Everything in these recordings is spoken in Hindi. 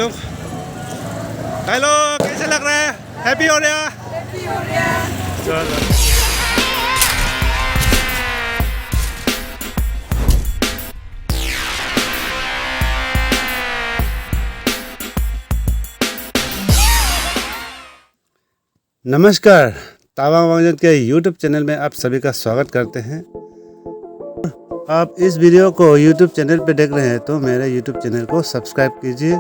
हेलो, कैसे लग रहा है? हैप्पी हो रहा? हैप्पी हो रहा। चलो। नमस्कार, तावा वांगजन के YouTube चैनल में आप सभी का स्वागत करते हैं। आप इस वीडियो को YouTube चैनल पे देख रहे हैं तो मेरे YouTube चैनल को सब्सक्राइब कीजिए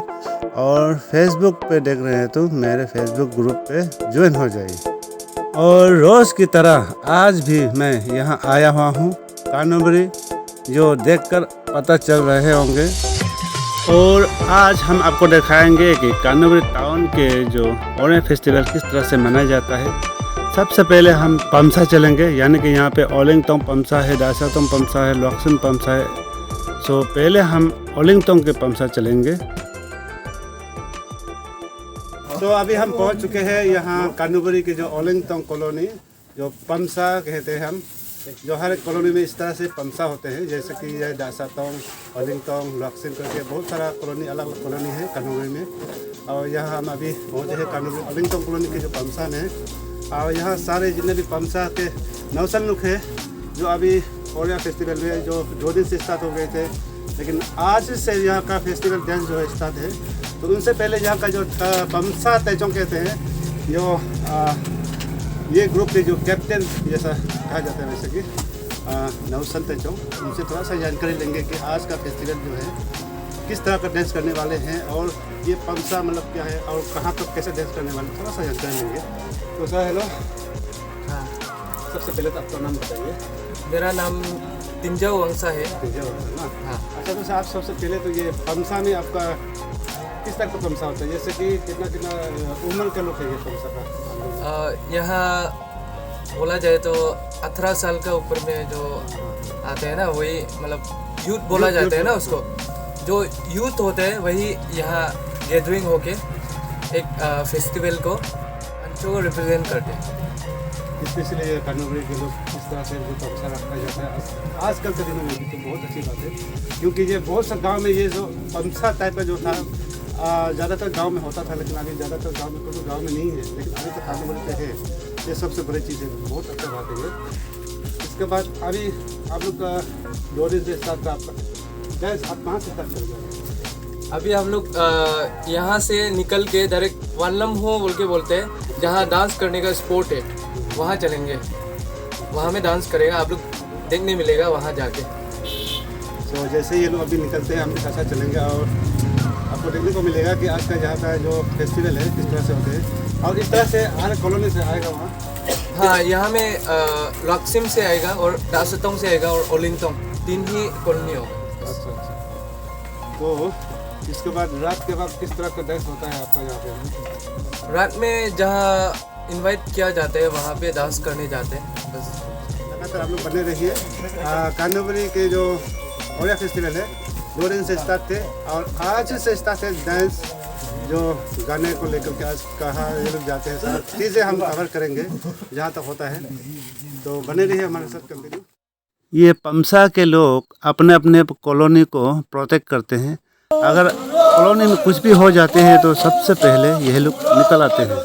और Facebook पे देख रहे हैं तो मेरे Facebook ग्रुप पे ज्वाइन हो जाइए। और रोज़ की तरह आज भी मैं यहाँ आया हुआ हूँ कानूबरी, जो देखकर पता चल रहे होंगे। और आज हम आपको दिखाएंगे कि कानूबरी टाउन के जो ओणम फेस्टिवल किस तरह से मनाया जाता है। सबसे पहले हम पमसा चलेंगे, यानी कि यहाँ पे ओलिंगतोंग पमसा है, दासातोंग पमसा है, लोक्सन पमसा है। सो पहले हम ओलिंगतोंग के पमसा चलेंगे। तो अभी हम पहुँच चुके हैं यहाँ कानूबरी की जो ओलिंगतोंग कॉलोनी, जो पमसा कहते हैं हम, जो हर एक कॉलोनी में इस तरह से पमसा होते हैं, जैसे कि यह दासातोंग, ओलिंगतोंग, लोक्सन करके बहुत सारा कॉलोनी, अलग अलग कॉलोनी है कानूबरी में। और यहाँ हम अभी पहुँचे हैं कानूबरी ओलिंगतोंग कॉलोनी के जो पमसा में। और यहाँ सारे जितने भी पमसा के नौसन लोग हैं, जो अभी ओणम फेस्टिवल में जो 2 दिन से स्टार्ट हो गए थे, लेकिन आज से यहाँ का फेस्टिवल डांस जो है स्टार्ट है। तो उनसे पहले यहाँ का जो पमसा तेजोंग कहते हैं, जो ये ग्रुप के जो कैप्टन जैसा कहा जाता है, वैसे कि नौसन तेजोंग, उनसे थोड़ा सा जानकारी लेंगे कि आज का फेस्टिवल जो है किस तरह का डांस करने वाले हैं, और ये पमसा मतलब क्या है और कहाँ तक कैसे डांस करने वाले, थोड़ा सा जानकारी लेंगे। तो सर हेलो। हाँ, सबसे पहले तो आपका नाम बताइए। मेरा नाम तिंजाऊ वंशा है। तिंजाऊ वंशा ना? हाँ। अच्छा, तो सर आप सबसे पहले तो ये पमसा में आपका किस तरह का पमसा होता है, जैसे कि कितना कितना उम्र का लोग है ये पमसा का? यहाँ बोला जाए तो 18 साल का ऊपर में जो आते हैं ना, वही मतलब यूथ बोला जाता है ना उसको। जो यूथ होते हैं वही यहाँ गैदरिंग होके एक फेस्टिवल को अंशों को रिप्रेजेंट करते हैं। स्पेशली ये कानूबरी के लोग इस तरह से जो पमसा रखा जाता है आजकल के दिनों में भी, तो बहुत अच्छी बात है। क्योंकि ये बहुत सा गांव में ये जो पमसा टाइप का जो था ज़्यादातर गांव में होता था, लेकिन अभी ज़्यादातर गांव में कोई गांव में नहीं है, लेकिन अभी तो कानूबरी पे है। ये सबसे बड़ी चीज़ है, बहुत अच्छा बात है ये। इसके बाद अभी आप लोग का 2 दिन से स्टार्ट था आपका डांस, आप कहाँ से स्टार्ट कर गए? अभी हम लोग यहाँ से निकल के डायरेक्ट वनलम हो बोल के बोलते हैं, जहाँ डांस करने का स्पॉट है, वहाँ चलेंगे। वहाँ में डांस करेगा, आप लोग देखने मिलेगा वहाँ जाके। तो जैसे ये लोग अभी निकलते हैं, हम भी साथ साथ चलेंगे और आपको देखने को मिलेगा कि आज का यहाँ का जो फेस्टिवल है किस तरह से होते हैं। और इस तरह से हर कॉलोनी से आएगा वहाँ। हाँ, यहाँ में लॉक्सिम से आएगा और दासातोंग से आएगा और ओलिंगतोंग, 3 ही कॉलोनी होगा। अच्छा अच्छा। तो इसके बाद रात के बाद किस तरह का डांस होता है आपका यहाँ पे? रात में जहाँ इनवाइट किया जाता है वहाँ पे डांस करने जाते हैं बस। लगातार आप लोग बने रहिए। कानूबरी के जो ओणम फेस्टिवल है 2 दिन से स्टार्ट थे, और आज से स्टार्ट है डांस, जो गाने को लेकर के आज कहाँ ये लोग जाते हैं, सब चीज़ें हम कवर करेंगे जहाँ तक होता है। तो बने रहिए हमारे साथ कंटिन्यू। ये पमसा के लोग अपने अपने कॉलोनी को प्रोटेक्ट करते हैं। अगर कॉलोनी में कुछ भी हो जाते हैं तो सबसे पहले यह लोग निकल आते हैं।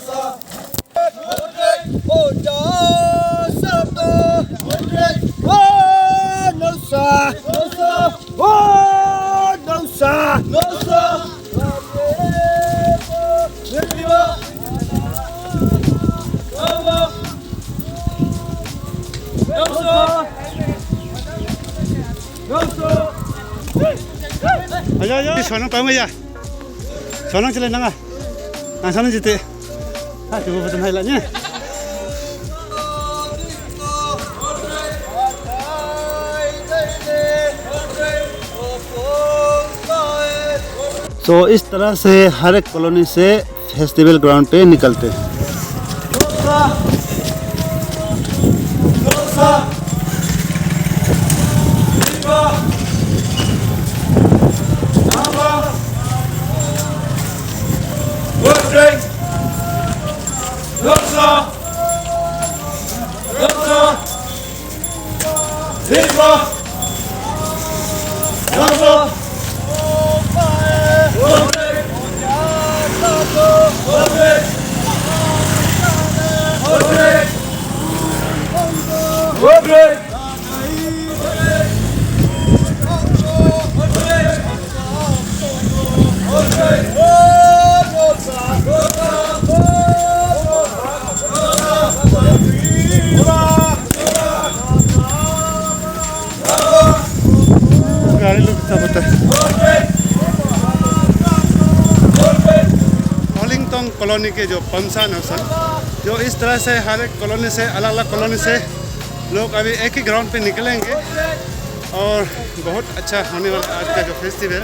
아자 선영 빠무야 선영 chile nanga 나 선영 jite ha tu betul hai lanya। तो इस तरह से हर एक कॉलोनी से फेस्टिवल ग्राउंड पे निकलते हैं। गाड़ी लोग सब होता है। ओलिंगटन कॉलोनी के जो पमसा नौसन, जो इस तरह से हर एक कॉलोनी से अलग अलग कॉलोनी से लोग अभी एक ही ग्राउंड पे निकलेंगे और बहुत अच्छा होने वाला आज का जो फेस्टिवल,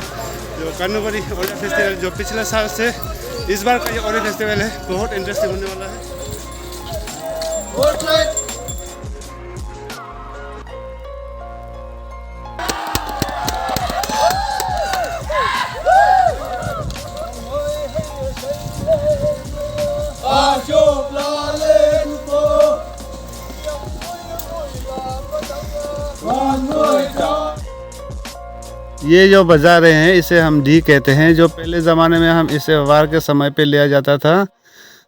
जो कानुबरी ओलिया फेस्टिवल, जो पिछले साल से इस बार का ये ओलिया फेस्टिवल है, बहुत इंटरेस्टिंग होने वाला है। ये जो बजा रहे हैं इसे हम डी कहते हैं। जो पहले ज़माने में हम इसे वार के समय पे लिया जाता था,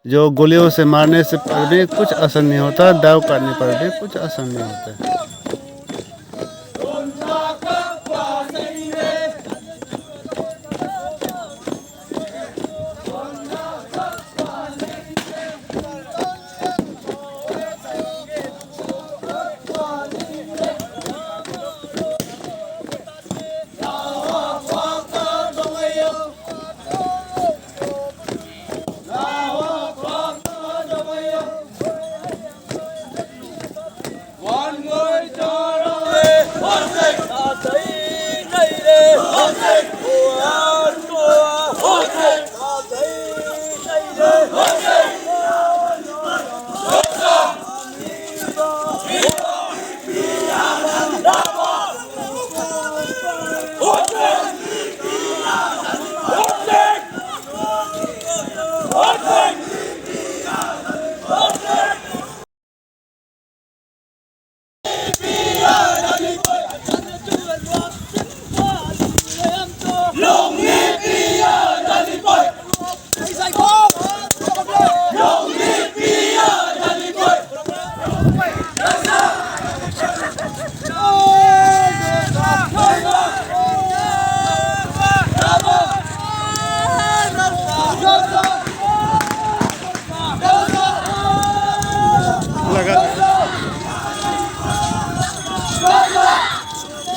जो गोलियों से मारने से पर भी कुछ असर नहीं होता, दाव काटने पर भी कुछ असर नहीं होता।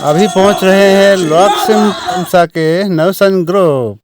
अभी पहुंच रहे हैं लॉक्सिम पमसा के नौसन ग्रुप।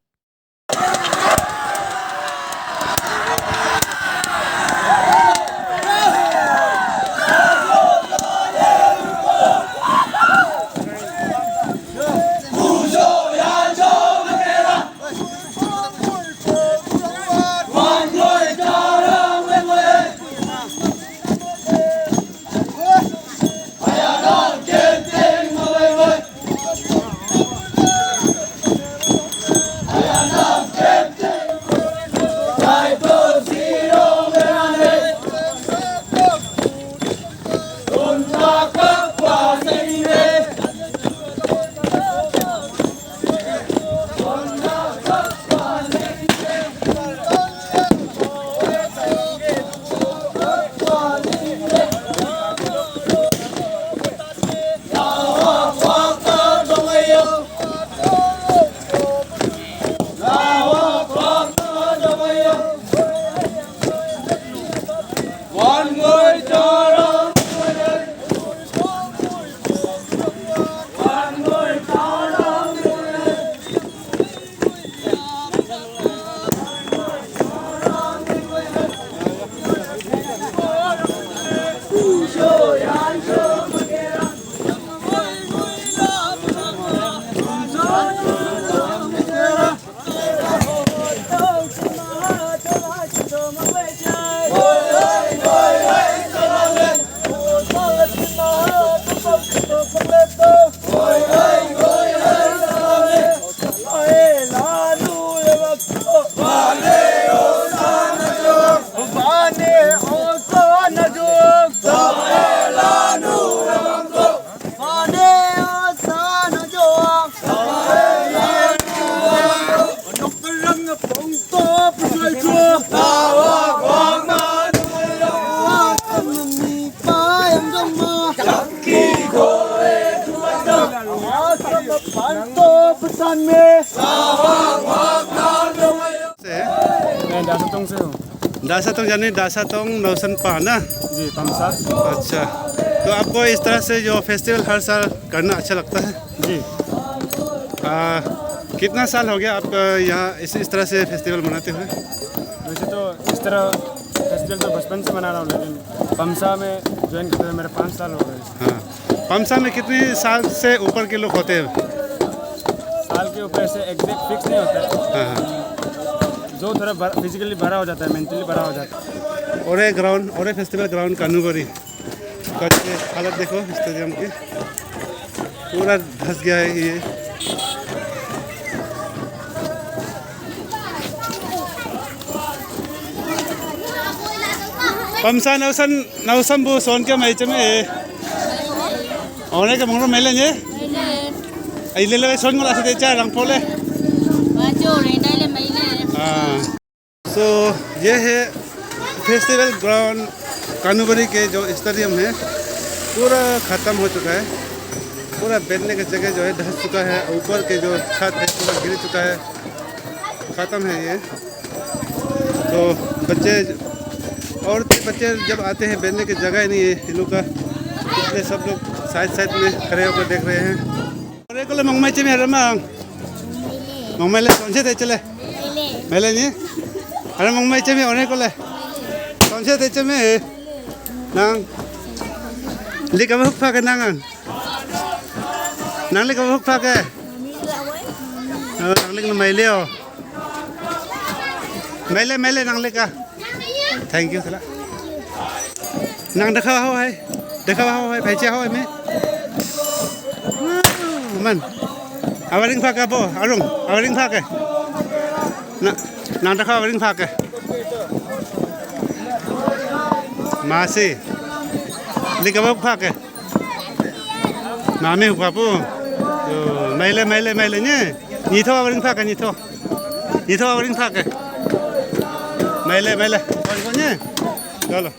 मैं दासतोंग से हूँ। दासातोंग यानी दासातोंग नौसन पा ना। जी तमसा। अच्छा, तो आपको इस तरह से जो फेस्टिवल हर साल करना अच्छा लगता है? जी कितना साल हो गया आप यहाँ इस तरह से फेस्टिवल मनाते हुए? वैसे तो इस तरह फेस्टिवल तो बचपन से मना रहा हूँ, लेकिन पमसा में ज्वाइन करते हुए मेरे 5 साल हो गए। हाँ, पमसा में कितने साल से ऊपर के लोग होते हैं? साल के ऊपर से एग्जैक्ट फिक्स नहीं होता है। हाँ हाँ। जो थोड़ा फिजिकली बड़ा हो जाता है, मेंटली बड़ा हो जाता है। और फेस्टिवल ग्राउंड कानूबरी का हालत देखो स्टेडियम की, पूरा धंस गया है ये। पमसा नौसन बु सोन के मैच में और के मंगरो मेले ने आई ले सोन मला से चार रंग पोले। सो ये है फेस्टिवल ग्राउंड कानूबरी के जो स्टेडियम है, पूरा ख़त्म हो चुका है। पूरा बैठने की जगह जो है धंस चुका है, ऊपर के जो छत है पूरा गिर चुका है, ख़त्म है ये। तो बच्चे जब आते हैं बैठने की जगह नहीं है इन लोग का, इसलिए सब लोग साइड में खड़े होकर देख रहे हैं। और एक मंगमाई में मंगमाई कौन से थे चले मेले नहीं अरे मंगमाई में और कौन से थे में नang लिखा हुआ फाके नang लिखा हुआ फाके nang लिख मेले हो मेले nang लिखा थैंक यू सला nang देखा हुआ है पहचे हुआ है मैं मन आवरिंग फाके बो अरुण आवरिंग फाके nang देखा आवरिंग फाके masih liga bok pakai mami hupa pu maile nya ni tho awring pakai maile kon nya chalo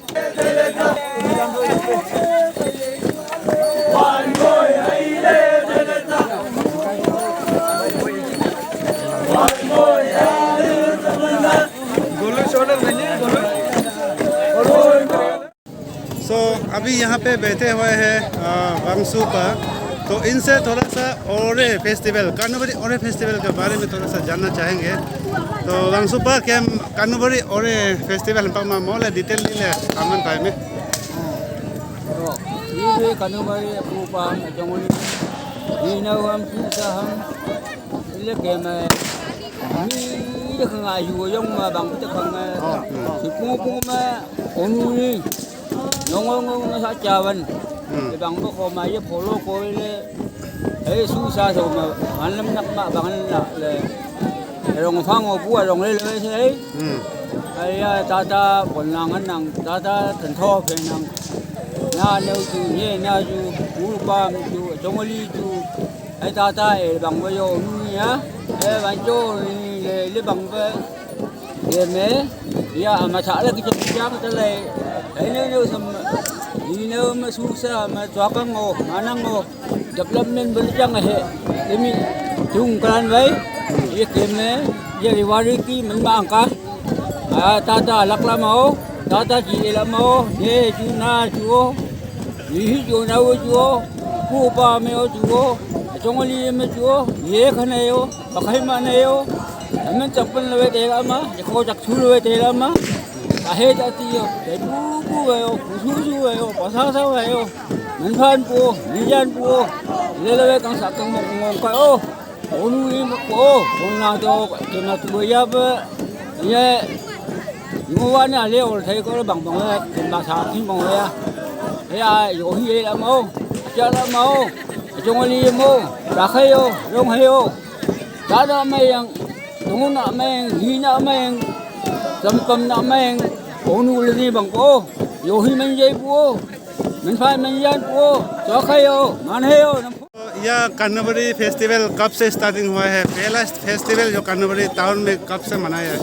अभी यहाँ पे बैठे हुए हैं वांगसू पर, तो इनसे थोड़ा सा और फेस्टिवल कानूबरी और फेस्टिवल के बारे में थोड़ा सा जानना चाहेंगे। तो वांगसू पर क्या कानूबरी और फेस्टिवल पर मोले डिटेल ले आमन भाई में ये कानूबरी पूपा जंगली ये ना हम पूछा हम ले के में ये खंगा यू यंग में बांग ते खंगा पूपू में ओनुनी nong sa chawan bang bo ko ma ye polo ko le ai su sa so ma an lam nak ma bang la le rong phang o bu rong le le se ai ya ta bon lang an nang ta thần tho phe nang na neu chu ye na chu bu pa chu jongoli chu ai ta ai bang bo yo nu ya ai ban cho le bang ba ye me ya ma cha le ki cha ma le ai nếu đi nếu mà susah mà cho các ngô mà năng ngô đập lâm nên bên trong này để mình chungกันไว้ये kiếm này ये riwari ki mình mang cả ta lắc la máu ta chỉ là máu ये chú na chú đi chú nào chú phụ ba mèo chú trong ali mà chú ये khăn này ô bạc hay mà này ô mình chặt bên lấy thế là mà khó chặt chú lấy thế là mà hết đã tiêu để bu về ô chú về ô bỏ sao về ô mình phân bu mình dân bu lấy càng sạc càng mong coi ô nuôi mà ô con nào cho cái nào tụi giờ về ngô anh à leo thấy có bằng cái bằng sạc cái bằng này thế rồi hi là mô cho là mô trong ali mô đã hay ô rong hay ô đã đó mấy đúng là mấy hi là mấy tâm là mấy onu lagi bang po yohi man jay po man phai man yan po cho khayo man heyo यह कानूबरी फेस्टिवल कब से स्टार्टिंग हुआ है? पहला फेस्टिवल जो कानूबरी टाउन में कब से मनाया है?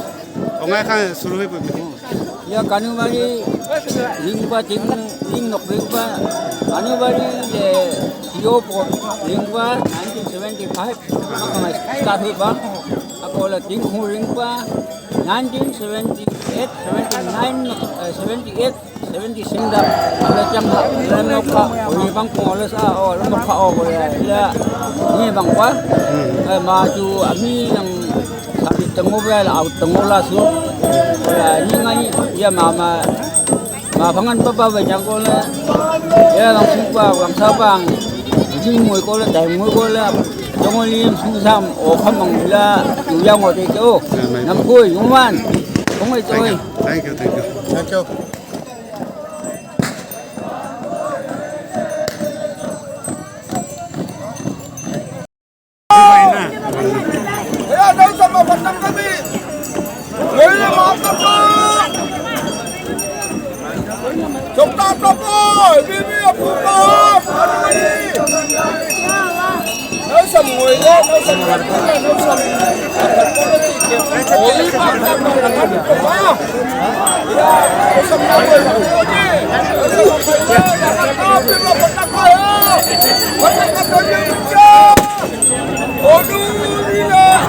Ongai kan suruh ibu. Ya kanubari lingua nok lingua kanubari Tiopo lingua 1975 maka mas start ba ako la tinghu lingua 1978 79 ada jam lam ka oi bang ko la sa o lam ka o ya ni bang kwa maju ami yang sabi tengok la out tengok la su ni ngai ya mama pangan papa banyak ko la ya lang supa lang sabang ji mui ko la dai mui ko la jong lim su sam o khamang la yu yang o de ko nam koi yuman không ai chơi Thank you, thank you. Thank you. Ya đâu sao mà phần năm kami. Người là một tập ơi. Chúng ta tập ơi, vì phụ tập. Nói sầm người lên, nói sầm người lên, nói sầm. Ôi, bạn làm đâu là ăn được quá. Nói sầm nào người là người gì. Nói sầm người lên, là phần năm, vì là phần năm thôi. Phần năm là người gì chưa. Ôi, đi nè.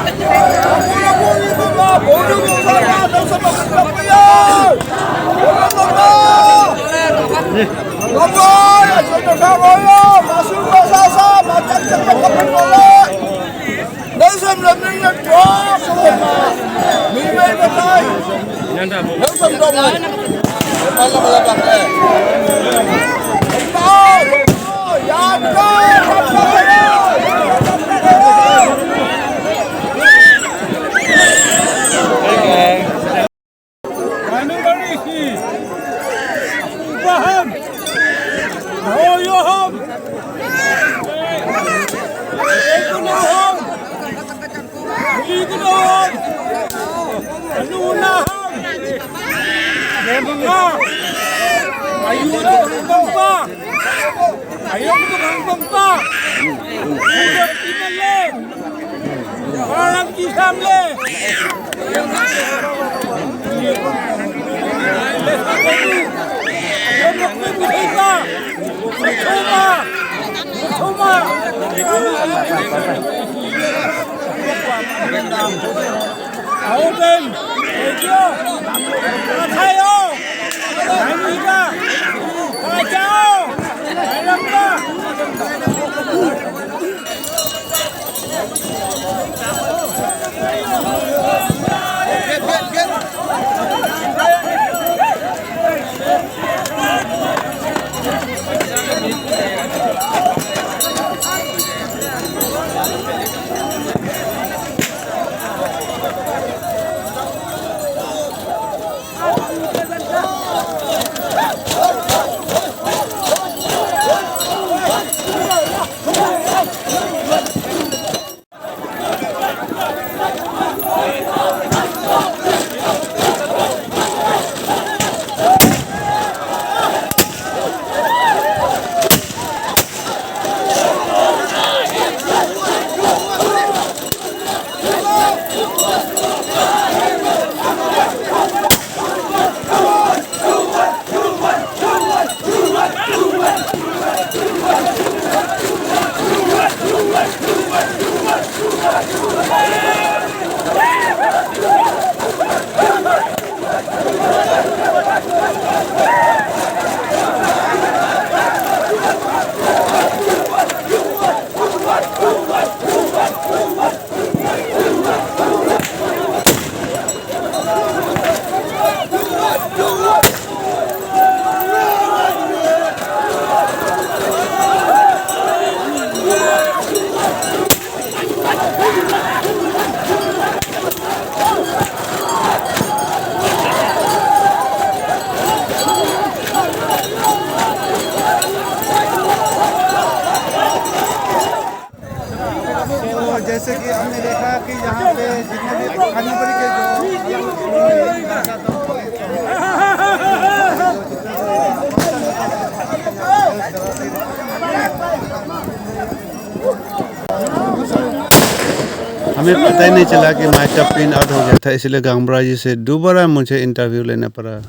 हमें पता ही नहीं चला कि माइक का पिन आउट हो गया था, इसलिए गांगबरा जी से दोबारा मुझे इंटरव्यू लेना पड़ा।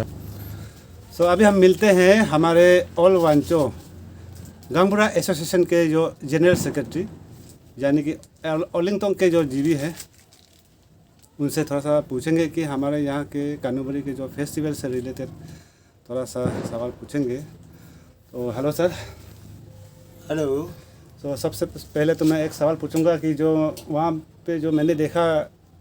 सो अभी हम मिलते हैं हमारे ऑल वांचो गांगबरा एसोसिएशन के जो जनरल सेक्रेटरी यानी कि ओलिंगतोंग के जो जीवी हैं, उनसे थोड़ा सा पूछेंगे कि हमारे यहाँ के कानूबरी के जो फेस्टिवल से रिलेटेड थोड़ा सा सवाल पूछेंगे। तो हेलो सर। हेलो। तो सबसे पहले तो मैं एक सवाल पूछूंगा कि जो वहाँ पे जो मैंने देखा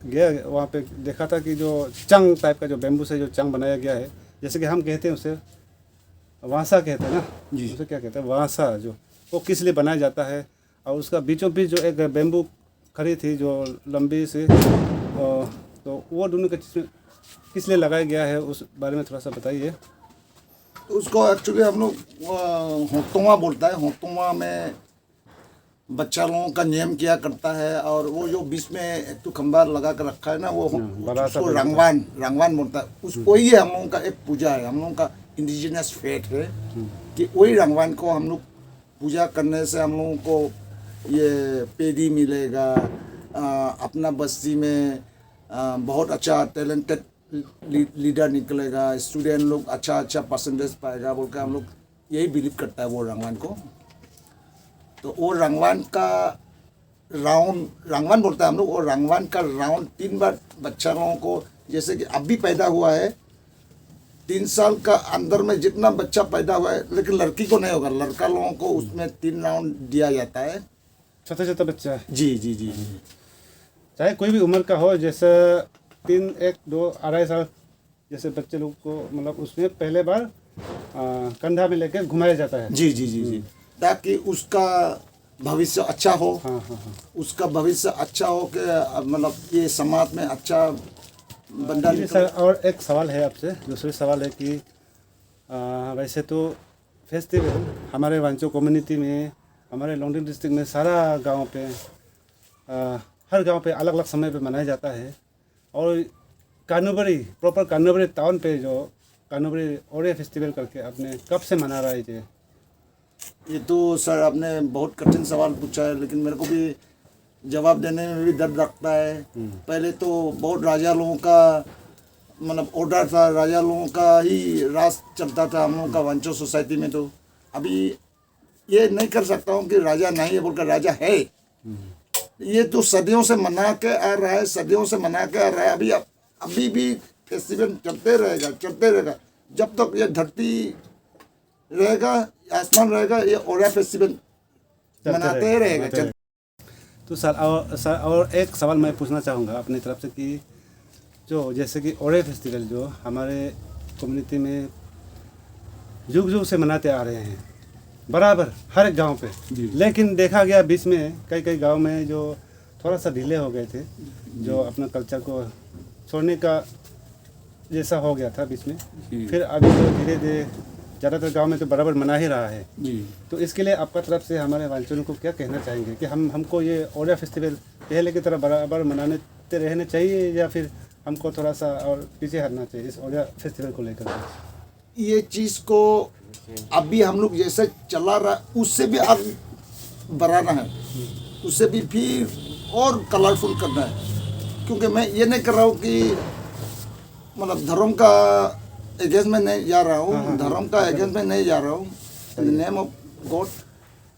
गया, वहाँ पे देखा था कि जो चंग टाइप का जो बेम्बू से जो चंग बनाया गया है, जैसे कि हम कहते हैं उसे वांसा कहते हैं ना जी, उसे क्या कहते हैं वांसा, जो वो किस लिए बनाया जाता है, और उसका बीचों बीच जो एक बेम्बू खड़ी थी जो लंबी सी, तो वो दोनों के किस लिए लगाया गया है, उस बारे में थोड़ा सा बताइए। उसको एक्चुअली हम लोग होतुआ बोलता है। होतुआ में बच्चा लोगों का नियम किया करता है, और वो जो बीच में एक तो खंबा लगा कर रखा है ना, वो उसको रंगवान बोलता है। उस वही हम लोगों का एक पूजा है, हम लोगों का इंडिजिनस फेट है कि वही रंगवान को हम लोग पूजा करने से हम लोगों को ये पेड़ी मिलेगा, अपना बस्ती में बहुत अच्छा टैलेंटेड लीडर निकलेगा, स्टूडेंट लोग अच्छा परसेंटेज पाएगा बोल के हम लोग यही बिलीव करता है वो रंगवान को। तो वो रंगवान का रंगवान बोलता है हम लोग। वो रंगवान का राउंड 3 बार बच्चा लोगों को, जैसे कि अभी पैदा हुआ है 3 साल का अंदर में जितना बच्चा पैदा हुआ है, लेकिन लड़की को नहीं होगा, लड़का लोगों को उसमें 3 राउंड दिया जाता है। छोटा छोटा बच्चा है जी जी जी जी, चाहे कोई भी उम्र का हो, जैसे 3, 1, 2, 2.5 साल जैसे बच्चे लोग को, मतलब उसमें पहले बार कंधा में लेकर घुमाया जाता है। जी जी जी जी, ताकि उसका भविष्य अच्छा हो। हाँ हाँ हाँ। उसका भविष्य अच्छा हो कि मतलब ये समाज में अच्छा बंदा जी सर, और एक सवाल है आपसे, दूसरी सवाल है कि वैसे तो फेस्टिवल हमारे वांचो कम्युनिटी में, हमारे लोंगडिंग डिस्ट्रिक्ट में सारा गांव पे, हर गांव पे अलग अलग समय पे मनाया जाता है। और कानूबरी प्रॉपर कानूबरी टाउन पे जो कानूबरी ओरे फेस्टिवल करके आपने कब से मना रहा है ये तो सर आपने बहुत कठिन सवाल पूछा है, लेकिन मेरे को भी जवाब देने में भी दर्द लगता है। पहले तो बहुत राजा लोगों का मतलब ऑर्डर था, राजा लोगों का ही राज चलता था हम लोगों का वांचो सोसाइटी में। तो अभी ये नहीं कर सकता हूँ कि राजा नहीं है बोलकर, राजा है। ये तो सदियों से मना के आ रहा है, सदियों से मना के आ रहा है। अभी भी फेस्टिवल चलते रहेगा जब तक ये धरती रहेगा, आसमान रहेगा, ये ओरा फेस्टिवल मनाते रहेगा। तो सर और एक सवाल मैं पूछना चाहूँगा अपनी तरफ से कि जो जैसे कि ओरे फेस्टिवल जो हमारे कम्युनिटी में युग युग से मनाते आ रहे हैं बराबर हर एक गांव पे, लेकिन देखा गया बीच में कई गांव में जो थोड़ा सा ढीले हो गए थे, जो अपना कल्चर को छोड़ने का जैसा हो गया था बीच में। फिर अभी तो धीरे धीरे ज़्यादातर गांव में तो बराबर मना ही रहा है जी। तो इसके लिए आपका तरफ से हमारे वांचों को क्या कहना चाहेंगे कि हमको ये ओरा फेस्टिवल पहले की तरह बराबर मनाते रहने चाहिए, या फिर हमको थोड़ा सा और पीछे हटना चाहिए इस ओरा फेस्टिवल को लेकर? ये चीज़ को अभी हम लोग जैसे चला रहा उससे भी आगे बढ़ाना है, उससे भी फिर और कलरफुल करना है। क्योंकि मैं ये नहीं कर रहा हूँ कि मतलब धर्म का अगेंस्ट में नहीं जा रहा हूँ, धर्म का अगेंस्ट में नहीं जा रहा हूँ। In the name of God.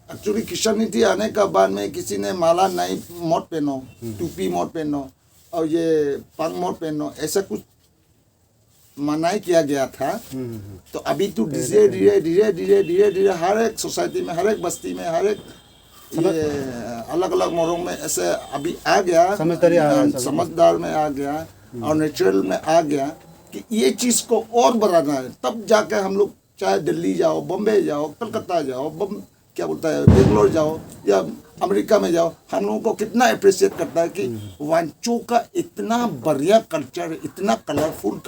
Actually Christianity आने का बाद में किसी ने माला नहीं मोट पहनो, टोपी मोट पहनो और ये पंग मोट पहनो, ऐसा कुछ मनाही किया गया था। तो अभी तो धीरे धीरे हर एक सोसाइटी में, हर एक बस्ती में, हर एक अलग अलग मोड़ों में ऐसे अभी आ गया, समझदार में आ गया और नेचुरल में आ गया कि ये चीज़ को और बढ़ाना है। तब जाके हम लोग चाहे दिल्ली जाओ, बॉम्बे जाओ, कलकत्ता जाओ, क्या बोलता है बेंगलोर जाओ या अमेरिका में जाओ, हम लोगों को कितना अप्रिशिएट करता है कि वांचो का इतना बढ़िया कल्चर, इतना कलरफुल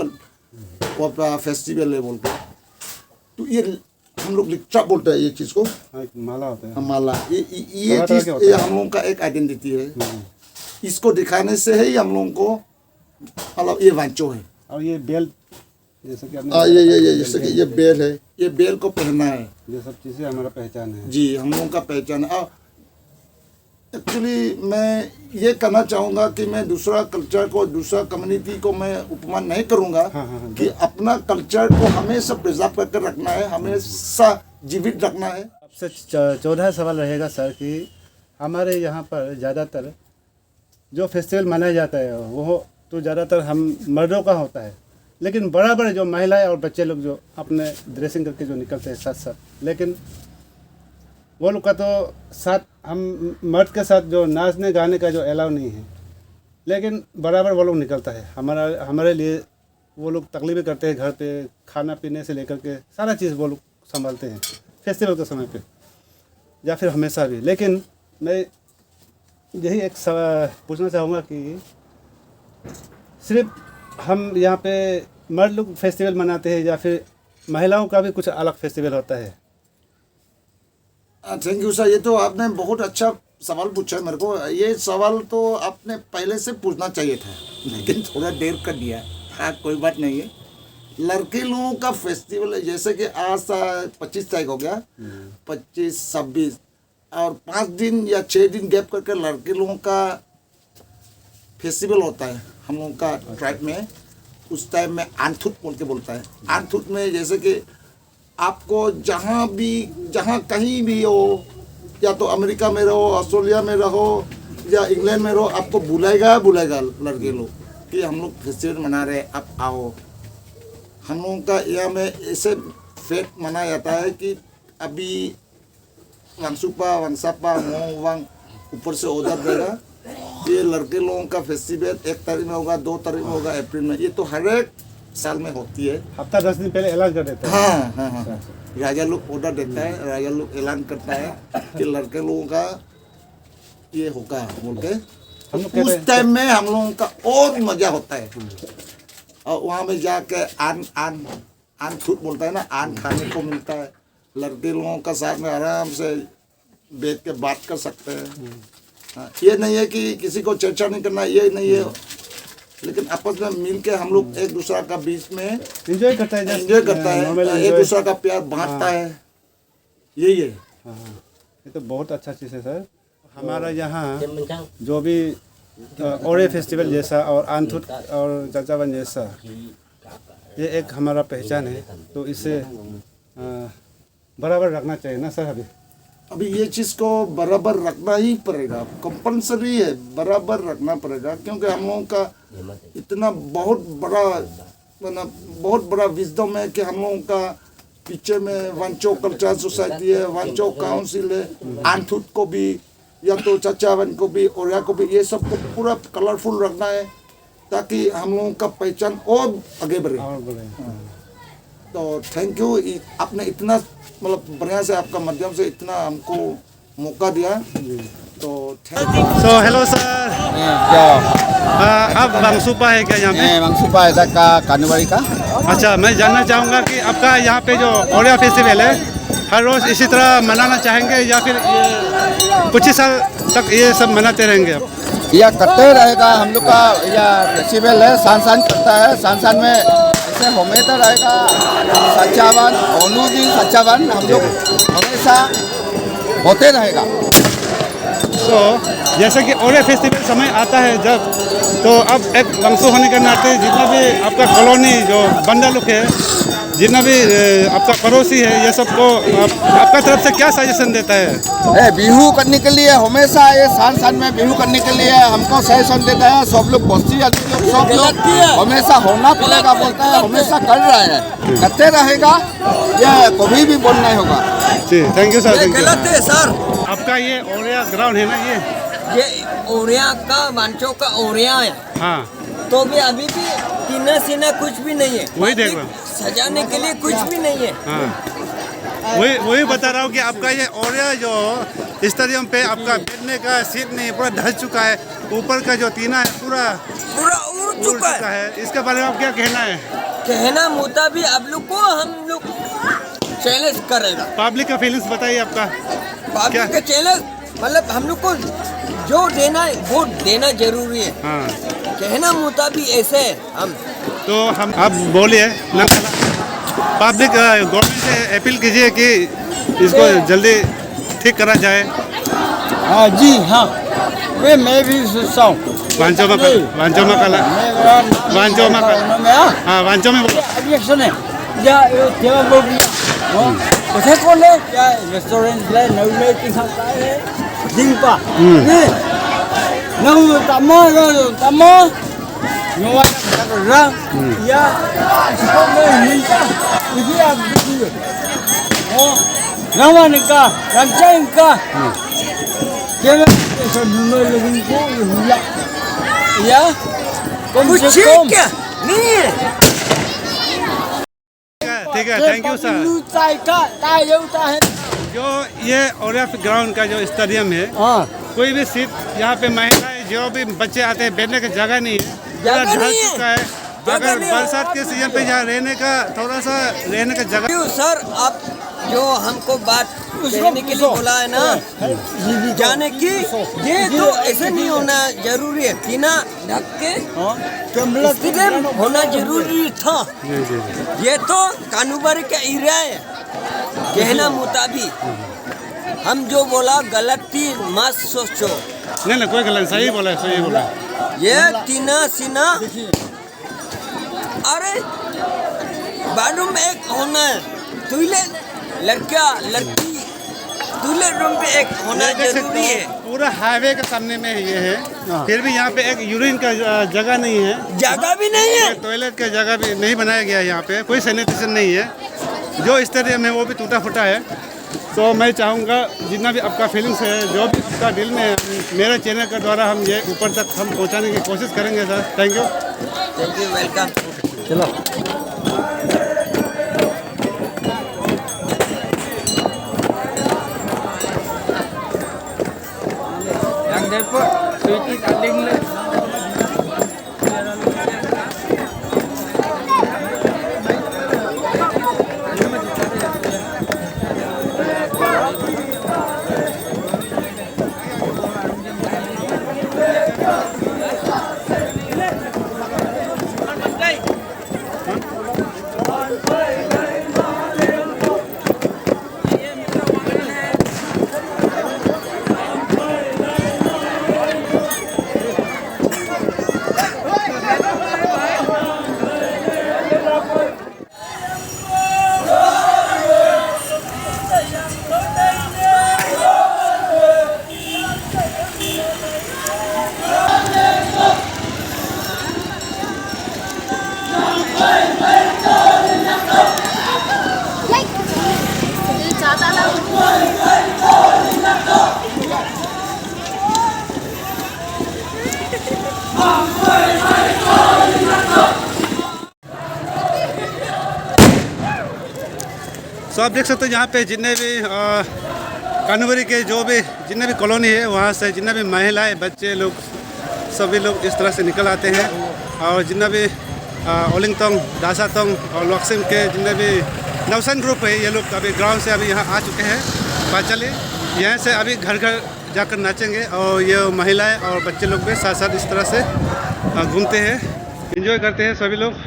फेस्टिवल है बोलते। तो ये हम लोग लिक्चा बोलते हैं ये चीज़ को, माला होता है। माला ये चीज़ ये हम लोगों का एक आइडेंटिटी है। इसको दिखाने से ही हम लोगों को मतलब ये वांचो है। और ये बेल जैसे कि ये जैसे कि ये बेल है, ये बेल को पहनना है। ये सब चीज़ें हमारा पहचान है जी, हम लोगों का पहचान है। एक्चुअली मैं ये कहना चाहूँगा कि मैं दूसरा कल्चर को, दूसरा कम्युनिटी को मैं उपमान नहीं करूँगा कि अपना कल्चर को हमेशा प्रिजर्व करके रखना है, हमेशा जीवित रखना है। आपसे 14 सवाल रहेगा सर कि हमारे यहाँ पर ज़्यादातर जो फेस्टिवल मनाया जाता है वो तो ज़्यादातर हम मर्दों का होता है, लेकिन बराबर जो महिलाएं और बच्चे लोग जो अपने ड्रेसिंग करके जो निकलते हैं साथ साथ, लेकिन वो लोग का तो साथ हम मर्द के साथ जो नाचने गाने का जो अलाउ नहीं है, लेकिन बराबर वो लोग निकलता है। हमारे लिए वो लोग तकलीफ़ें करते हैं, घर पे खाना पीने से लेकर के सारा चीज़ वो लोग संभालते हैं फेस्टिवल के समय पे या फिर हमेशा भी। लेकिन मैं यही एक सवाल पूछना चाहूँगा कि सिर्फ हम यहाँ पे मर्द लोग फेस्टिवल मनाते हैं या फिर महिलाओं का भी कुछ अलग फेस्टिवल होता है? थैंक यू सर, ये तो आपने बहुत अच्छा सवाल पूछा है मेरे को। ये सवाल तो आपने पहले से पूछना चाहिए था, लेकिन थोड़ा देर कर दिया। हाँ, कोई बात नहीं है। लड़के लोगों का फेस्टिवल है, जैसे कि आज 25 तारीख हो गया, 25, 26 और 5 दिन या 6 दिन गैप करके लड़के लोगों का फेस्टिवल होता है हम लोगों का ट्राइब में। उस टाइम में आंथुत बोल के बोलता है। आंथुत में जैसे कि आपको जहाँ कहीं भी हो, या तो अमेरिका में रहो, ऑस्ट्रेलिया में रहो या इंग्लैंड में रहो, आपको बुलाएगा लड़के लोग कि हम लोग फेस्टिवल मना रहे, आप आओ। हम लोगों का यहाँ में ऐसे फेट मनाया जाता है कि अभी वंशुपा, वंसापा, मोंग ऊपर से ऑर्डर देगा। ये लड़के लोगों का फेस्टिवल 1 तारीख में होगा, 2 तारीख में होगा, अप्रैल में। ये तो हर एक साल में होती है। हफ्ता 10 दिन पहले ऐलान कर देते हैं। हाँ। राजा लोग ऑर्डर देता है, राजा लोग ऐलान करता है कि लड़के लोगों का ये होगा बोल के। उस टाइम में हम लोगों का और मजा होता है। और वहाँ में जाके आन छूट बोलता है ना, आन खाने को मिलता है। लड़के लोगों का साथ में आराम से बैठ के बात कर सकते हैं। हाँ, ये नहीं है कि किसी को चर्चा नहीं करना, ये नहीं है, लेकिन आपस में मिल के हम लोग एक दूसरा का बीच में एंजॉय करता है, एक दूसरा का प्यार बांटता है। यही है। ये तो बहुत अच्छा चीज़ है सर। हमारा यहाँ जो भी ओरे फेस्टिवल जैसा और आंथुत और चचावन जैसा, ये एक हमारा पहचान है, तो इसे बराबर रखना चाहिए ना सर। अभी ये चीज़ को बराबर रखना ही पड़ेगा, कंपलसरी है, बराबर रखना पड़ेगा। क्योंकि हम लोगों का इतना बहुत बड़ा विजडम है कि हम लोगों का पीछे में वांचो कल्चरल सोसाइटी है, वांचो काउंसिल है, आंथुत को भी या तो चचावन को भी, ओरिया को भी, ये सब को पूरा कलरफुल रखना है ताकि हम लोगों का पहचान और आगे बढ़े। तो थैंक यू, आपने इतना मतलब बढ़िया से आपका माध्यम से इतना हमको मौका दिया, तो सो हेलो सर। आप वंशुपा है क्या यहाँ पे? वंशुपा है का कानूबारी का। अच्छा, मैं जानना चाहूँगा कि आपका यहाँ पे जो ओरिया फेस्टिवल है हर रोज़ इसी तरह मनाना चाहेंगे या फिर कुछ ही साल तक ये सब मनाते रहेंगे आप? यह करते रहेगा हम लोग का। यह फेस्टिवल है, सान करता है। सान में ऐसे हमेशा रहेगा। सच्चावन दिन सच्चावन हम लोग हमेशा होते रहेगा। तो जैसे कि ओरे फेस्टिवल समय आता है जब, तो अब एक वंशु होने के नाते जितना भी आपका कॉलोनी जो बंदा लोग है, जितना भी आपका पड़ोसी है, ये सबको आपका तरफ से क्या सजेशन देता है? बिहू करने के लिए हमेशा ये सान में बिहू करने के लिए हमको सजेशन देता है। सब लोग बस्ती आदमी लोग सब लोग हमेशा होना पड़ेगा बोलता है, हमेशा कर रहा है, करते रहेगा, ये कभी भी बंद नहीं होगा। जी, थैंक यू सर। गलत है सर। आपका ये ओरिया ग्राउंड है ना? ये ओरिया का वांचो का ओरिया है। हाँ, तो भी अभी भी टीना सीना कुछ भी नहीं है। वही देख रहा हूँ, सजाने के लिए कुछ भी नहीं है। हाँ, वही बता रहा हूँ कि आपका ये ओरिया जो स्टेडियम पे आपका बैठने का सीट नहीं, पूरा ढल चुका है। ऊपर का जो टीना है पूरा उड़ चुका है। इसके बारे में आप क्या कहना है? कहना मुद्दा भी आप लोग को हम लोग चैलेंज करेगा। पब्लिक का फीलिंग्स बताइए आपका। पब्लिक का चैलेंज मतलब हम लोग को जो देना है वो देना जरूरी है। हाँ, कहना मुताबिक ऐसे हम आप बोलिए ना, पब्लिक गवर्नमेंट से अपील कीजिए कि इसको जल्दी ठीक करा जाए। जी हाँ, मैं भी सोचता हूँ वांचो में कला वांचो में हाँ वांचो में बोलो रिएक्शन है या क्या बोल रहा có con đấy restaurant lên nấu lên tinh thần cái đấy dinh pa nấu tắm rồi tắm nhưng mà cái răng ya có mấy mình ta cái gì nấu mà nika rang chay nika cái này cho người luôn cố luôn lạ ya con chicken nè ठीक है थैंक यू सर जो ये ओरेफ ग्राउंड का जो स्टेडियम है कोई भी सीट यहाँ पे महिलाएं जो भी बच्चे आते हैं बैठने की जगह नहीं है पूरा ढल चुका है अगर बरसात के सीजन पे यहाँ रहने का थोड़ा सा रहने का जगह सर आप जो हमको बात कहने के लिए बोला है ना जाने की ये तो ऐसे नहीं होना जरूरी है बिना ढक के स्टेडियम होना जरूरी था ये तो कानूबारी का एरिया है कहना मुताबिक हम जो बोला गलती मत सोचो नहीं कोई गलत सही बोला ये टीना सीना अरे बाथरूम में एक होना है टॉयलेट लड़का लड़की टॉयलेट रूम पे एक होना जरूरी है पूरा हाईवे के सामने में ये है फिर भी यहाँ पे एक यूरिन का जगह नहीं है जगह भी नहीं है टॉयलेट का जगह भी नहीं बनाया गया है यहाँ पे कोई सैनिटेशन नहीं है जो स्टेडियम है वो भी टूटा फूटा है तो मैं चाहूँगा जितना भी आपका फीलिंग्स है जो भी आपका दिल में है मेरे चैनल के द्वारा हम ये ऊपर तक हम पहुँचाने की कोशिश करेंगे सर थैंक यू वेलकम चलो yang depot suci tanding le सो आप देख सकते हो यहाँ पे जितने भी कानूबरी के जो भी जितने भी कॉलोनी है वहाँ से जितने भी महिलाएं बच्चे लोग सभी लोग इस तरह से निकल आते हैं और जितना भी ओलिंगतोंग दासातोंग और लॉक्सिम के जितने भी नवसन ग्रुप है ये लोग अभी ग्राउंड से अभी यहाँ आ चुके हैं पांचाली यहाँ से अभी घर घर जाकर नाचेंगे और ये महिलाएं और बच्चे लोग भी साथ साथ इस तरह से घूमते हैं एंजॉय करते हैं सभी लोग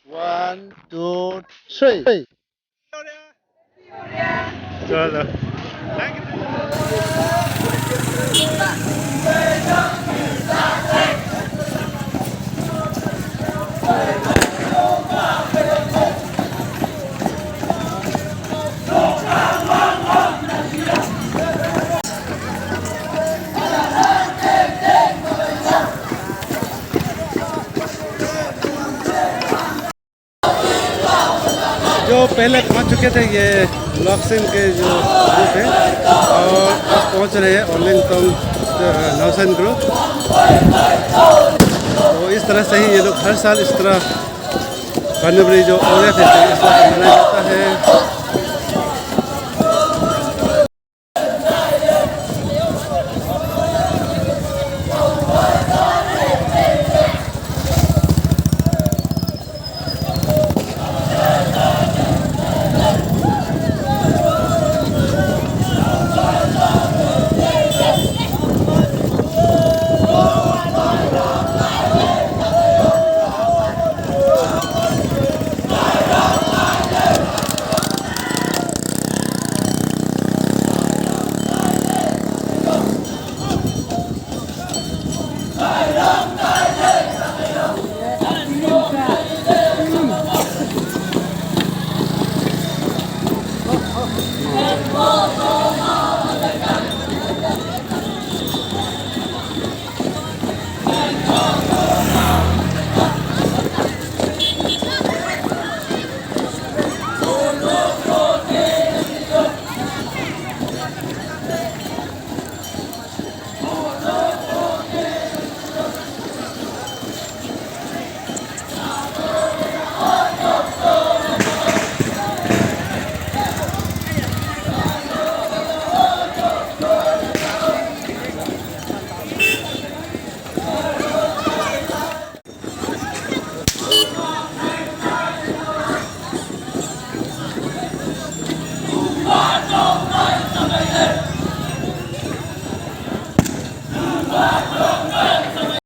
One, two, three. चलो जो पहले पहुंच चुके थे ये लॉक्सिम के जो ग्रुप है और अब पहुंच रहे हैं ओलिंगतोंग नवसन ग्रुप तो इस तरह से ही ये लोग हर साल इस तरह कानूबरी जो ओरेफ है इस तरह मनाया जाता है